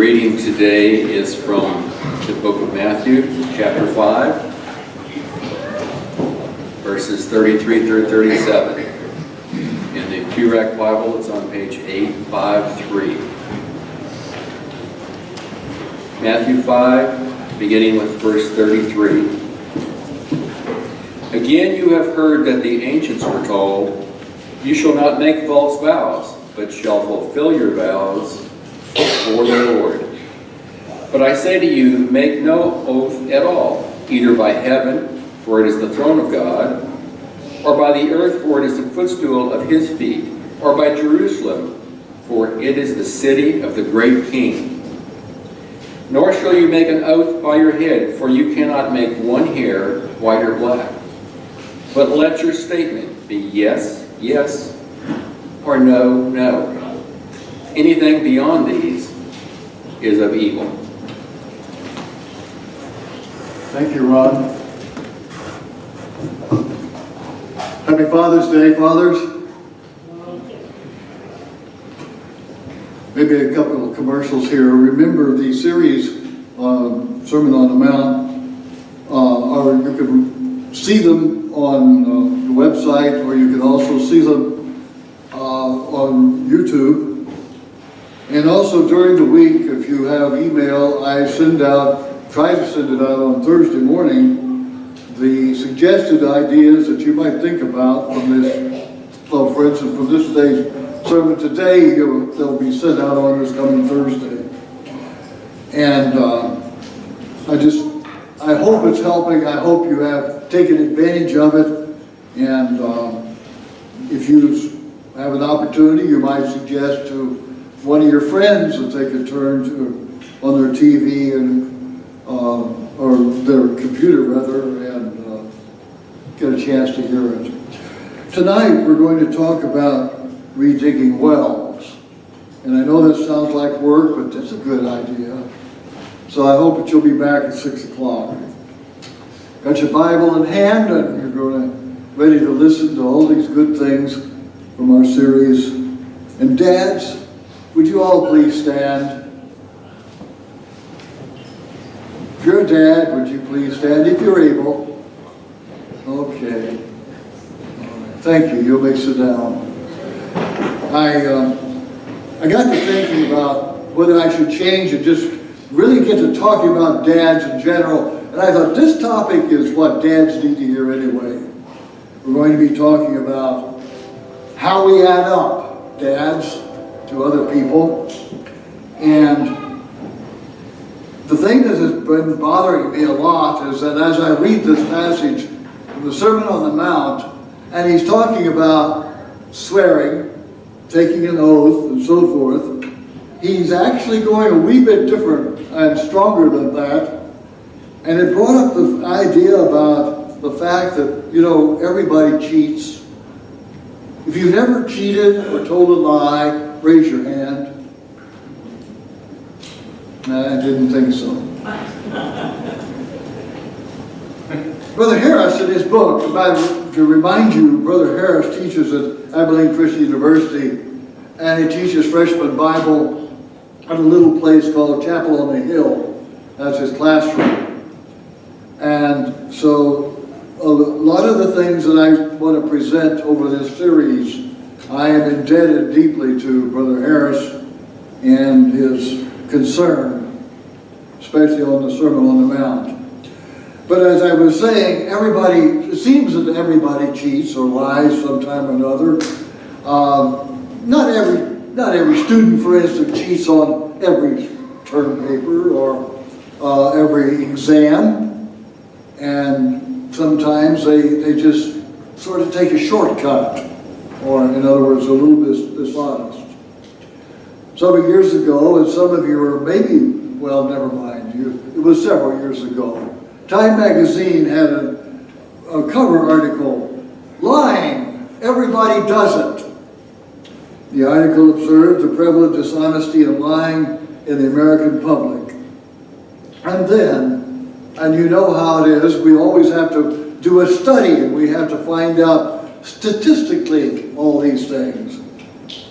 reading today is from the book of Matthew, chapter 5, verses 33 through 37. In the Purac Bible, it's on page 853. Matthew 5, beginning with verse 33. Again, you have heard that the ancients were told, "You shall not make false vows, but shall fulfill your vows for the Lord." But I say to you, make no oath at all, either by heaven, for it is the throne of God, or by the earth, for it is the footstool of his feet, or by Jerusalem, for it is the city of the great King. Nor shall you make an oath by your head, for you cannot make one hair white or black. But let your statement be yes, yes, or no, no. Anything beyond these is of evil. Thank you, Ron. Happy Father's Day, fathers. Maybe a couple of commercials here. Remember the series, Sermon on the Mount, or you can see them on the website, or you can also see them on YouTube. And also during the week, if you have email, I try to send it out on Thursday morning, the suggested ideas that you might think about from this, well, for instance, from this day's sermon today, they'll be sent out on this coming Thursday. And I hope it's helping. I hope you have taken advantage of it. And if you have an opportunity, you might suggest to one of your friends that they could turn to on their TV and or their computer rather, and get a chance to hear it. Tonight we're going to talk about redigging wells. And I know this sounds like work, but it's a good idea. So I hope that you'll be back at 6 o'clock. Got your Bible in hand, and you're ready to listen to all these good things from our series. And dads, would you all please stand? If you're a dad, would you please stand, if you're able? Okay. Thank you. You may sit down. I got to thinking about whether I should change and just really get to talking about dads in general. And I thought this topic is what dads need to hear anyway. We're going to be talking about how we add up, dads, to other people. And the thing that has been bothering me a lot is that as I read this passage from the Sermon on the Mount, and he's talking about swearing, taking an oath, and so forth, he's actually going a wee bit different and stronger than that. And it brought up the idea about the fact that, you know, everybody cheats. If you've never cheated or told a lie, raise your hand. I didn't think so. Brother Harris, in his book, to remind you, Brother Harris teaches at Abilene Christian University, and he teaches freshman Bible at a little place called Chapel on the Hill. That's his classroom. And so a lot of the things that I want to present over this series, I am indebted deeply to Brother Harris and his concern, especially on the Sermon on the Mount. But as I was saying, it seems that everybody cheats or lies sometime or another. Not every student, for instance, cheats on every term paper or every exam. And sometimes they just sort of take a shortcut, or in other words, a little bit dishonest. Several years ago, and some of you are maybe, well, never mind, it was several years ago, Time magazine had a cover article, "Lying, everybody does it." The article observed the prevalent dishonesty and lying in the American public. And you know how it is, we always have to do a study, and we have to find out statistically all these things.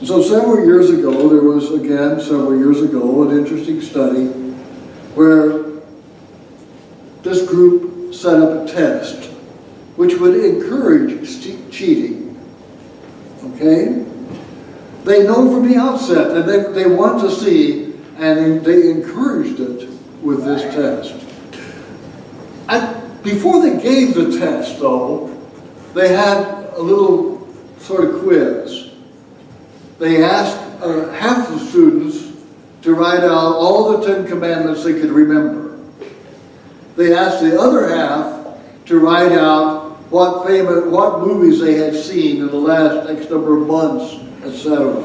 So several years ago, there was, several years ago, an interesting study where this group set up a test which would encourage cheating. Okay? They know from the outset that they want to see, and they encouraged it with this test. Before they gave the test, though, they had a little sort of quiz. They asked half the students to write out all the 10 commandments they could remember. They asked the other half to write out what movies they had seen in the last X number of months, etc.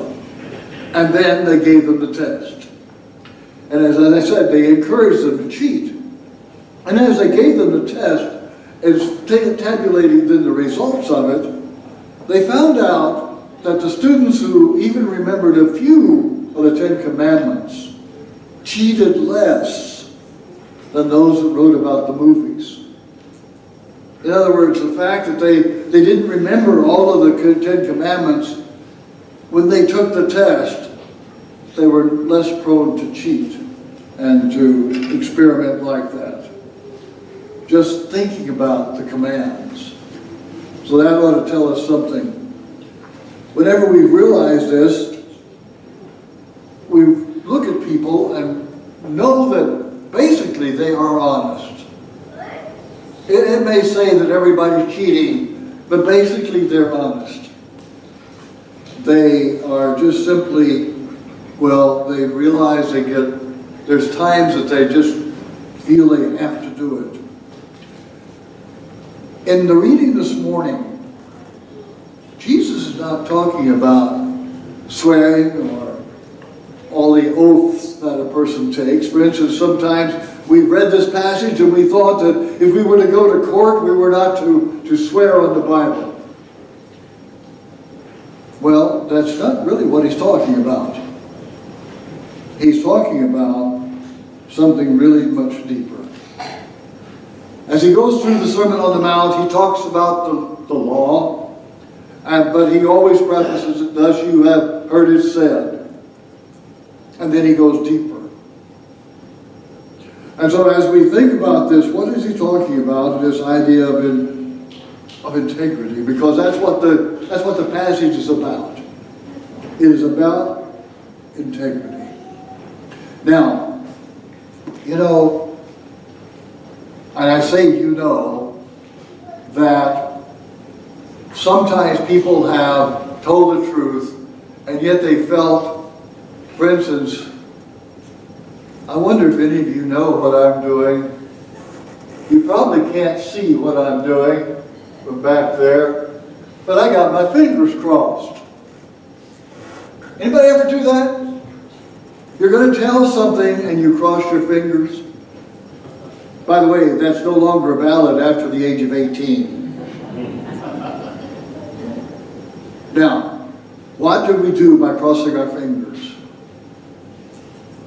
And then they gave them the test. And as I said, they encouraged them to cheat. And as they gave them the test, as tabulating then the results of it, they found out that the students who even remembered a few of the 10 commandments cheated less than those that wrote about the movies. In other words, the fact that they didn't remember all of the 10 commandments, when they took the test, they were less prone to cheat and to experiment like that. Just thinking about the commands. So that ought to tell us something. Whenever we realize this, we look at people and know that basically they are honest. It may say that everybody's cheating, but basically they're honest. They are just simply, they realize there's times that they just feel they have to do it. In the reading this morning, Jesus is not talking about swearing or all the oaths that a person takes. For instance, sometimes we read this passage and we thought that if we were to go to court, we were not to swear on the Bible. Well, that's not really what he's talking about. He's talking about something really much deeper. As he goes through the Sermon on the Mount, he talks about the law, but he always prefaces it, thus you have heard it said. And then he goes deeper. And so as we think about this, what is he talking about, this idea of integrity? Because that's what the passage is about. It is about integrity. Now, and I say that sometimes people have told the truth, and yet they felt, for instance, I wonder if any of you know what I'm doing. You probably can't see what I'm doing from back there, but I got my fingers crossed. Anybody ever do that? You're going to tell something and you cross your fingers. By the way, that's no longer valid after the age of 18. Now, what did we do by crossing our fingers?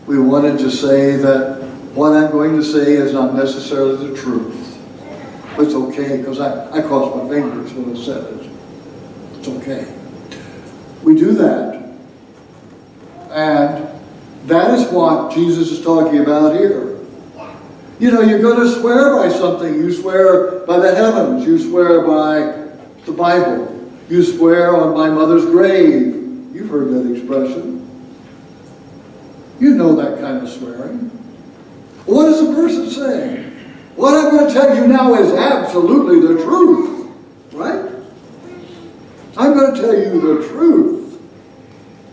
We wanted to say that what I'm going to say is not necessarily the truth. But it's okay, because I crossed my fingers when I said it. It's okay. We do that. And that is what Jesus is talking about here. You're going to swear by something. You swear by the heavens. You swear by the Bible. You swear on my mother's grave. You've heard that expression. You know that kind of swearing. What is the person saying? What I'm going to tell you now is absolutely the truth. Right? I'm going to tell you the truth.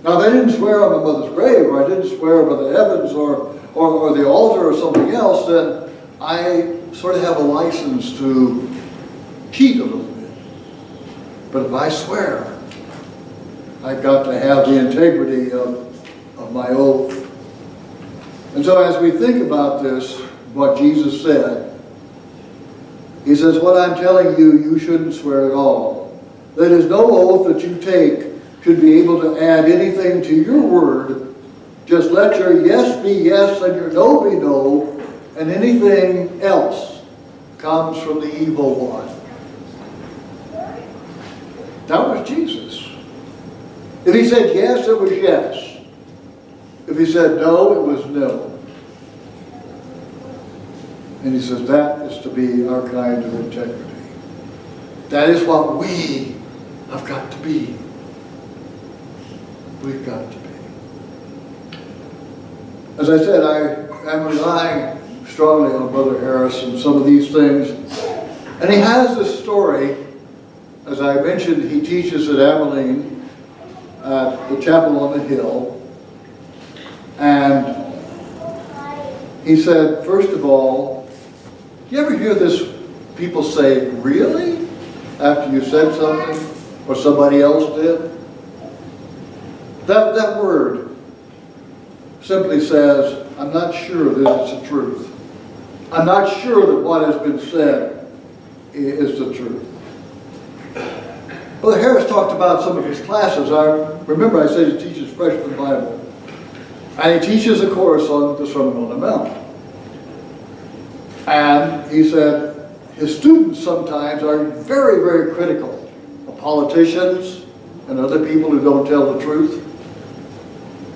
Now, if I didn't swear on my mother's grave, or I didn't swear by the heavens, or the altar, or something else, then I sort of have a license to cheat a little bit. But if I swear, I've got to have the integrity of my oath. And so as we think about this, what Jesus said, he says, what I'm telling you, you shouldn't swear at all. There is no oath that you take should be able to add anything to your word. Just let your yes be yes and your no be no, and anything else comes from the evil one. That was Jesus. If he said yes, it was yes. If he said no, it was no. And he says that is to be our kind of integrity. That is what we have got to be. We've got to be. As I said, I am relying strongly on Brother Harris and some of these things. And he has this story. As I mentioned, he teaches at Abilene, at the chapel on the hill. And he said, first of all, you ever hear this, people say, really? After you said something, or somebody else did? That word simply says, I'm not sure that it's the truth. I'm not sure that what has been said is the truth. Brother Harris talked about some of his classes. Remember I said he teaches freshman Bible. And he teaches a course on the Sermon on the Mount. And he said his students sometimes are very, very critical of politicians and other people who don't tell the truth.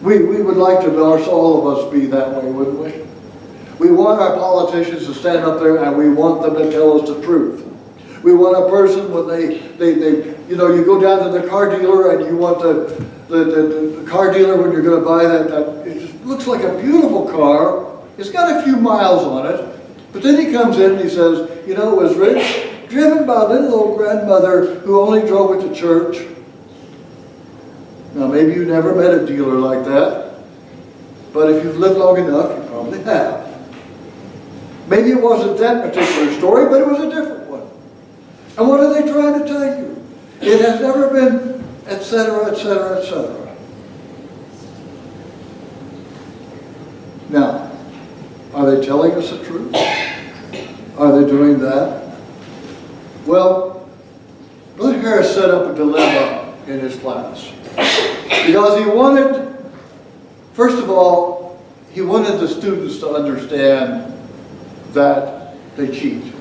We would like to, all of us, be that way, wouldn't we? We want our politicians to stand up there and we want them to tell us the truth. We want a person when you go down to the car dealer and you want the car dealer when you're going to buy that it just looks like a beautiful car. It's got a few miles on it. But then he comes in and he says, you know, it was rich, driven by a little old grandmother who only drove it to church. Now, maybe you never met a dealer like that, but if you've lived long enough, you probably have. Maybe it wasn't that particular story, but it was a different one. And what are they trying to tell you? It has never been, etc., etc., etc. Now, are they telling us the truth? Are they doing that? Well, Brother Harris set up a dilemma in his class. Because he wanted, first of all, he wanted the students to understand that they cheat.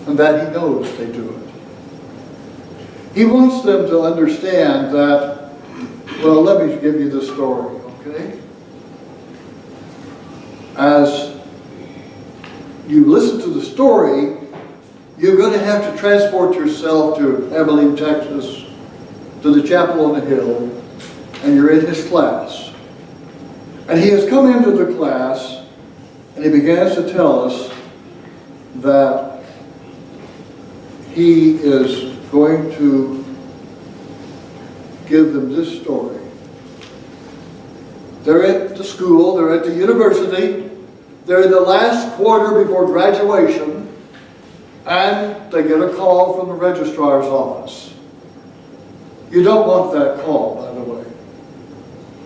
And that he knows they do it. He wants them to understand that, well, let me give you the story, okay? As you listen to the story, you're going to have to transport yourself to Abilene, Texas, to the chapel on the hill, and you're in his class. And he has come into the class, and he begins to tell us that he is going to give them this story. They're at the school, they're at the university, they're in the last quarter before graduation, and they get a call from the registrar's office. You don't want that call, by the way.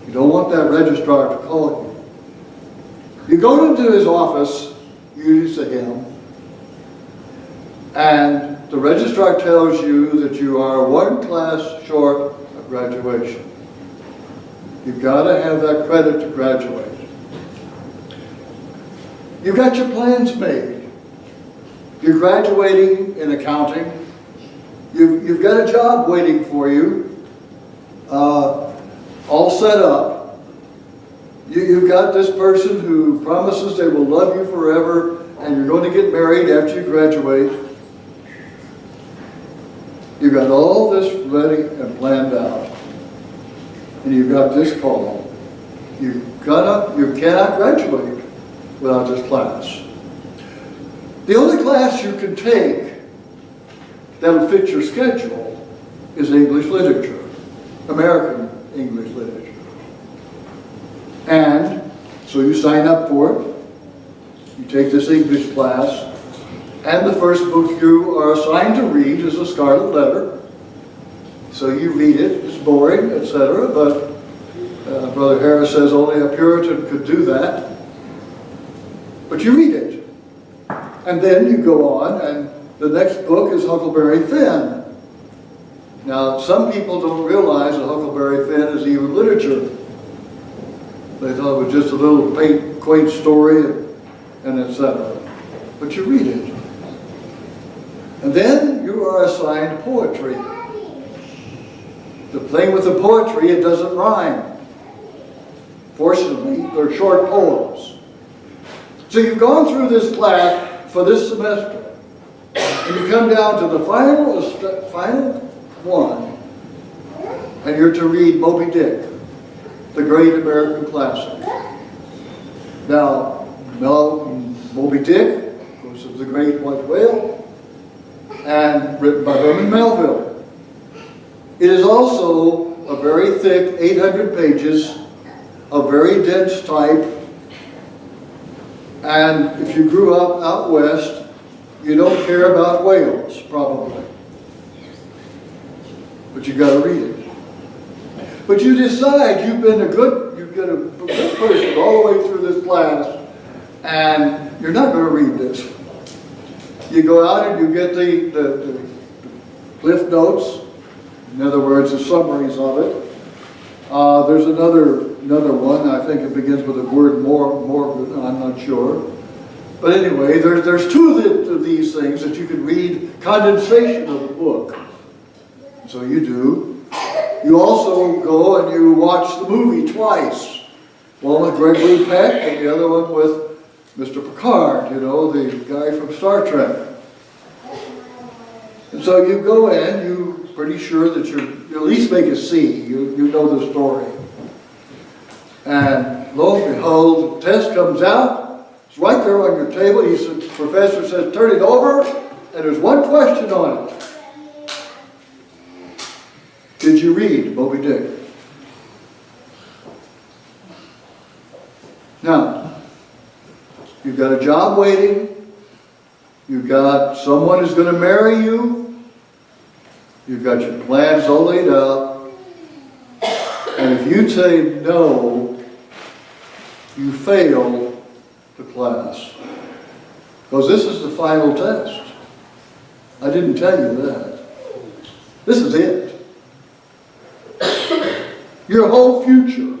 You don't want that registrar to call you. You go into his office, usually to him, and the registrar tells you that you are one class short of graduation. You've got to have that credit to graduate. You've got your plans made. You're graduating in accounting. You've got a job waiting for you, all set up. You've got this person who promises they will love you forever, and you're going to get married after you graduate. You've got all this ready and planned out. And you've got this call. You cannot graduate without this class. The only class you can take that'll fit your schedule is English literature, American English literature. And so you sign up for it, you take this English class, and the first book you are assigned to read is A Scarlet Letter. So you read it, it's boring, etc., but Brother Harris says only a Puritan could do that. But you read it. And then you go on, and the next book is Huckleberry Finn. Now, some people don't realize that Huckleberry Finn is even literature. They thought it was just a little quaint story, and etc. But you read it. And then you are assigned poetry. The thing with the poetry, it doesn't rhyme. Fortunately, they're short poems. So you've gone through this class for this semester, and you come down to the final one, and you're to read Moby Dick, the great American classic. Now, Moby Dick, of course, is the great white whale, and written by Herman Melville. It is also a very thick, 800 pages, of very dense type, and if you grew up out west, you don't care about whales, probably. But you got to read it. But you decide you've been a good person all the way through this class, and you're not going to read this. You go out and you get the cliff notes, in other words, the summaries of it. There's another one, I think it begins with the word morbid, I'm not sure. But anyway, there's two of these things that you can read, condensation of the book. So you do. You also go and you watch the movie twice. One with Gregory Peck and the other one with Mr. Picard, you know, the guy from Star Trek. And so you go in, you're pretty sure that you at least make a C. You know the story. And lo and behold, the test comes out. It's right there on your table. The professor says, turn it over, and there's one question on it. Did you read Moby Dick? Now, you've got a job waiting. You've got someone who's going to marry you. You've got your plans all laid out. And if you say no, you fail the class. Because this is the final test. I didn't tell you that. This is it. Your whole future.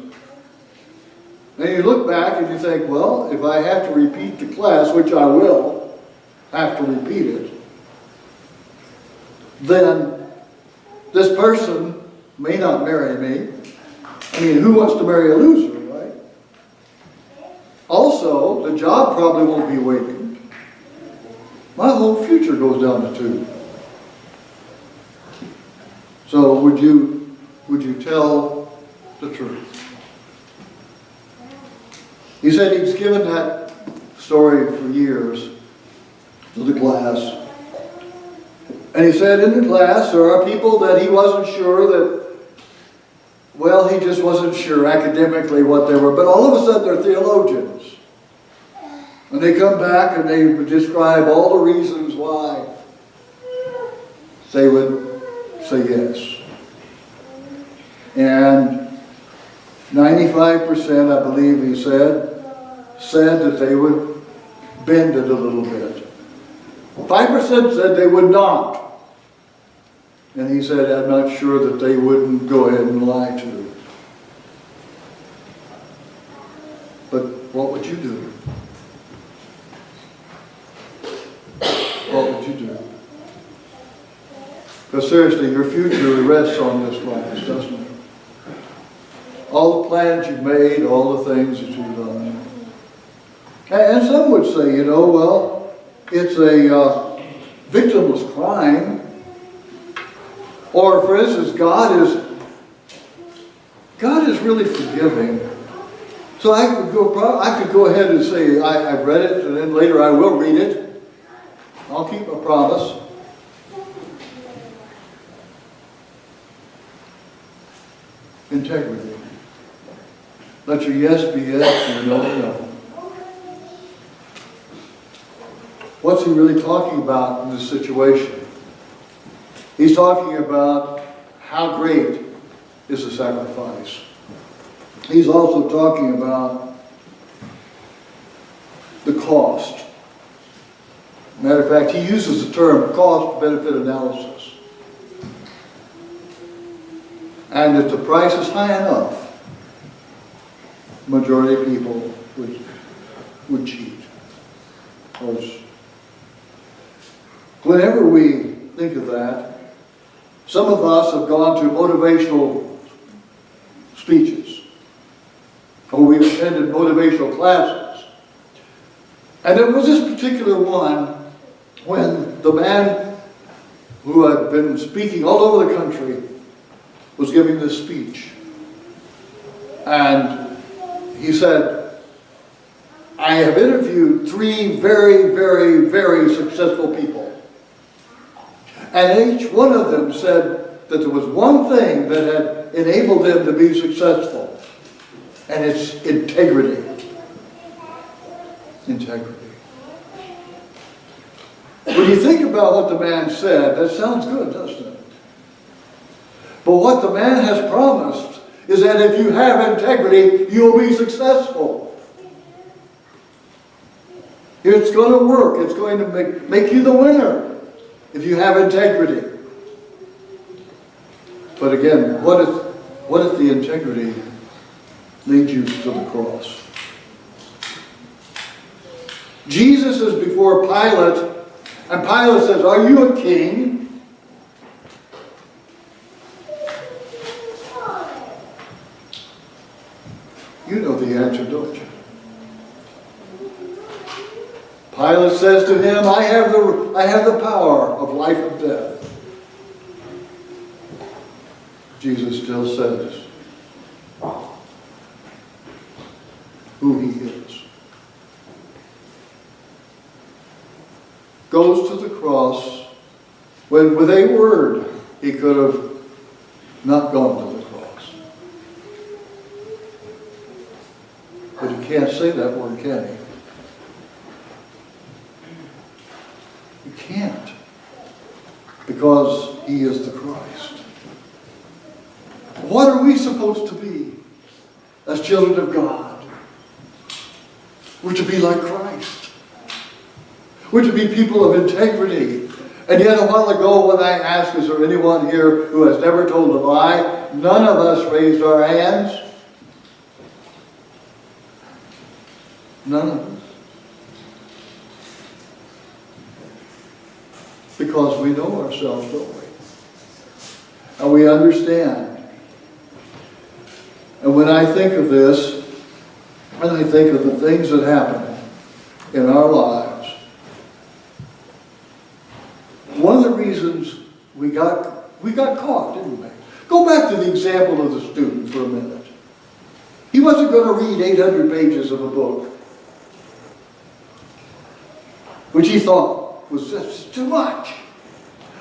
And you look back and you think, well, if I have to repeat the class, which I will have to repeat it, then this person may not marry me. I mean, who wants to marry a loser, right? Also, the job probably won't be waiting. My whole future goes down the tube. So would you tell the truth? He said he's given that story for years to the class. And he said in the class there are people that he wasn't sure that, well, he just wasn't sure academically what they were, but all of a sudden they're theologians. And they come back and they describe all the reasons why they would say yes. And 95%, I believe he said that they would bend it a little bit. 5% said they would not. And he said, I'm not sure that they wouldn't go ahead and lie to. But what would you do? What would you do? Because seriously, your future rests on this class, doesn't it? All the plans you've made, all the things that you've done. And some would say, you know, well, it's a victimless crime. Or, for instance, God is really forgiving. So I could go ahead and say, I've read it, and then later I will read it. I'll keep my promise. Integrity. Let your yes be yes and your no be no. What's he really talking about in this situation? He's talking about how great is the sacrifice. He's also talking about the cost. Matter of fact, he uses the term cost-benefit analysis. And if the price is high enough, the majority of people would cheat. Whenever we think of that, Some of us have gone to motivational speeches, or we've attended motivational classes. And there was this particular one when the man who had been speaking all over the country was giving this speech. And he said, I have interviewed 3 very, very, very successful people. And each one of them said that there was one thing that had enabled them to be successful, and it's integrity. Integrity. When you think about what the man said, that sounds good, doesn't it? But what the man has promised is that if you have integrity, you'll be successful. It's going to work. It's going to make you the winner if you have integrity. But again, what if the integrity leads you to the cross? Jesus is before Pilate, and Pilate says, are you a king? You know the answer, don't you? Pilate says to him, I have the power of life and death. Jesus still says who he is. Goes to the cross when with a word he could have not gone to the cross. But he can't say that word, can he? You can't, because he is the Christ. What are we supposed to be as children of God? We're to be like Christ. We're to be people of integrity. And yet a while ago when I asked, is there anyone here who has never told a lie? None of us raised our hands. None of us. Because we know ourselves, don't we? And we understand. And when I think of this, and I think of the things that happen in our lives, one of the reasons we got caught, didn't we? Go back to the example of the student for a minute. He wasn't going to read 800 pages of a book, which he thought was just too much.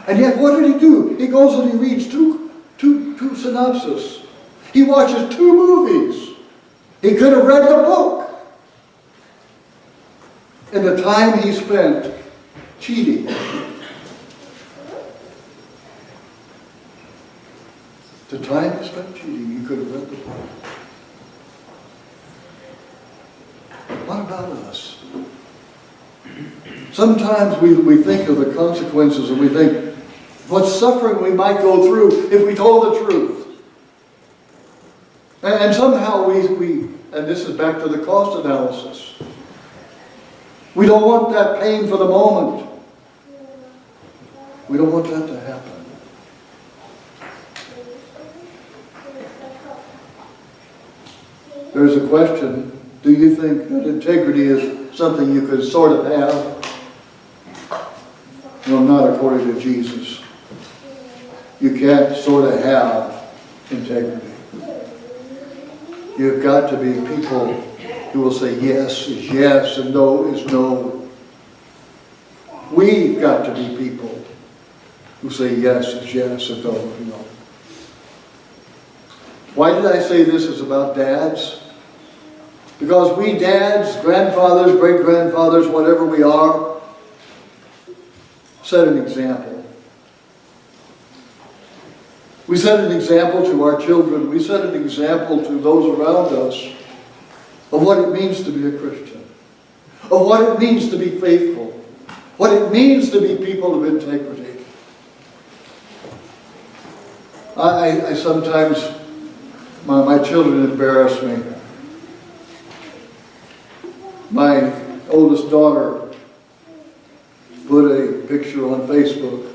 And yet what did he do? He goes and he reads two synopses. He watches 2 movies. He could have read the book. And the time he spent cheating. The time he spent cheating, he could have read the book. What about us? Sometimes we think of the consequences and we think what suffering we might go through if we told the truth. And somehow we and this is back to the cost analysis. We don't want that pain for the moment. We don't want that to happen. There's a question, do you think that integrity is something you could sort of have? Well, not according to Jesus. You can't sort of have integrity. You've got to be people who will say yes is yes and no is no. We've got to be people who say yes is yes and no is no. Why did I say this is about dads? Because we dads, grandfathers, great-grandfathers, whatever we are, set an example. We set an example to our children. We set an example to those around us of what it means to be a Christian, of what it means to be faithful, what it means to be people of integrity. I sometimes, my children embarrass me. My oldest daughter put a picture on Facebook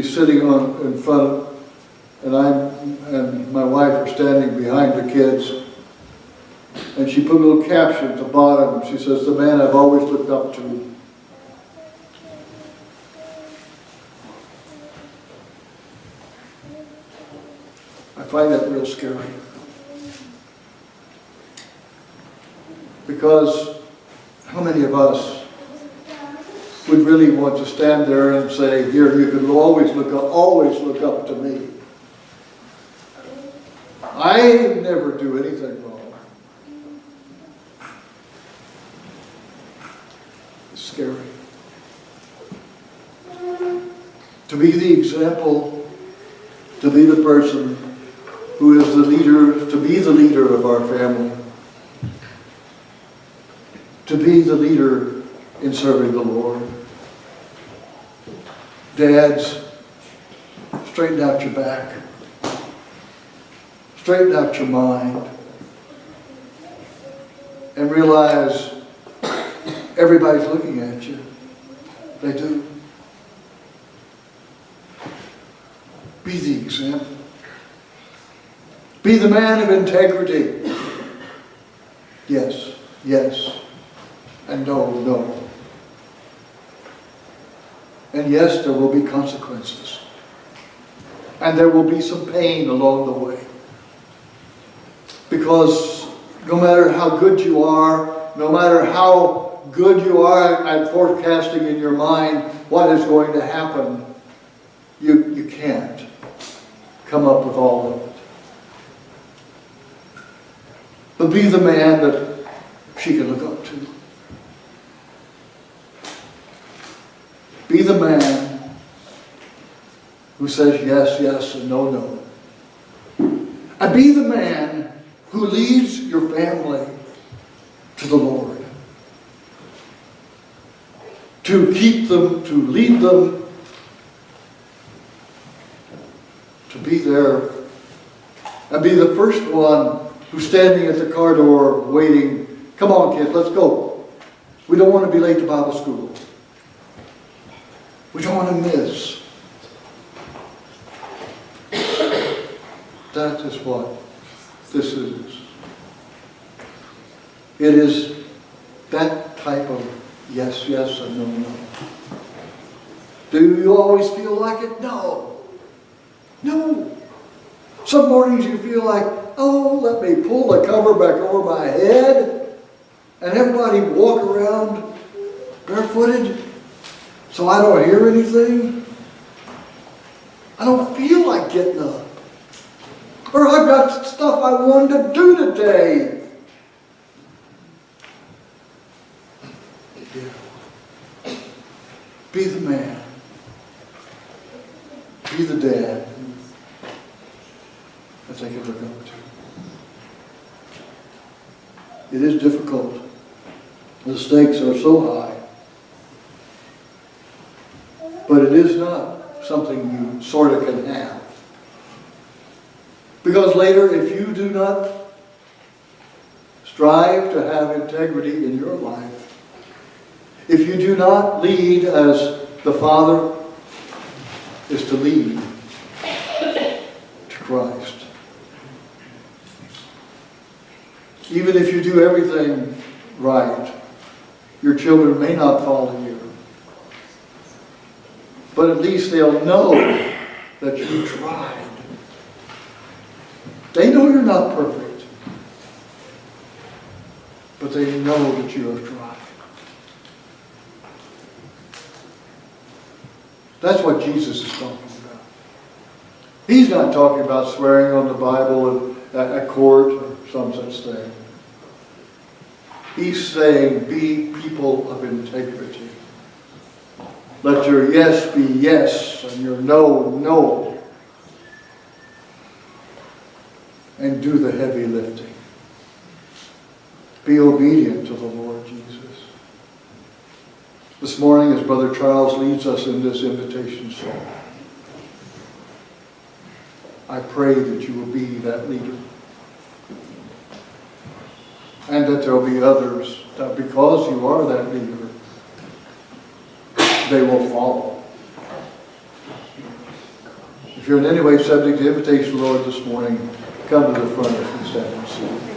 he's sitting in front, and and my wife are standing behind the kids. And she put a little caption at the bottom. She says, "The man I've always looked up to." I find that real scary. Because how many of us would really want to stand there and say, "Here, you can always look up to me. I never do anything wrong." It's scary. To be the example, to be the person who is the leader, to be the leader of our family, to be the leader in serving the Lord. Dads, straighten out your back. Straighten out your mind. And realize everybody's looking at you. They do. Be the example. Be the man of integrity. Yes, yes. And no, no. And yes, there will be consequences. And there will be some pain along the way. Because no matter how good you are, no matter how good you are at forecasting in your mind what is going to happen, you can't come up with all of it. But be the man that she can look up to. Be the man who says yes, yes, and no, no. And be the man who leads your family to the Lord. To keep them, to lead them, to be there, and be the first one who's standing at the car door waiting. "Come on, kids, let's go. We don't want to be late to Bible school. We don't want to miss." That is what this is. It is that type of yes, yes, and no, no. Do you always feel like it? No. No. Some mornings you feel like, "Oh, let me pull the cover back over my head and everybody walk around barefooted so I don't hear anything. I don't feel like getting up. Or I've got stuff I wanted to do today." Yeah. Be the man. Be the dad that they can look up to. It is difficult. The stakes are so high. But it is not something you sort of can have. Because later, if you do not strive to have integrity in your life, if you do not lead as the Father is to lead to Christ, even if you do everything right, your children may not follow you. But at least they'll know that you tried. They know you're not perfect, but they know that you have tried. That's what Jesus is talking about. He's not talking about swearing on the Bible at court or some such thing. He's saying, be people of integrity. Let your yes be yes and your no, no. And do the heavy lifting. Be obedient to the Lord Jesus. This morning, as Brother Charles leads us in this invitation song, I pray that you will be that leader. And that there will be others that because you are that leader, they will follow. If you're in any way subject to invitation, Lord, this morning, come to the front and stand and receive.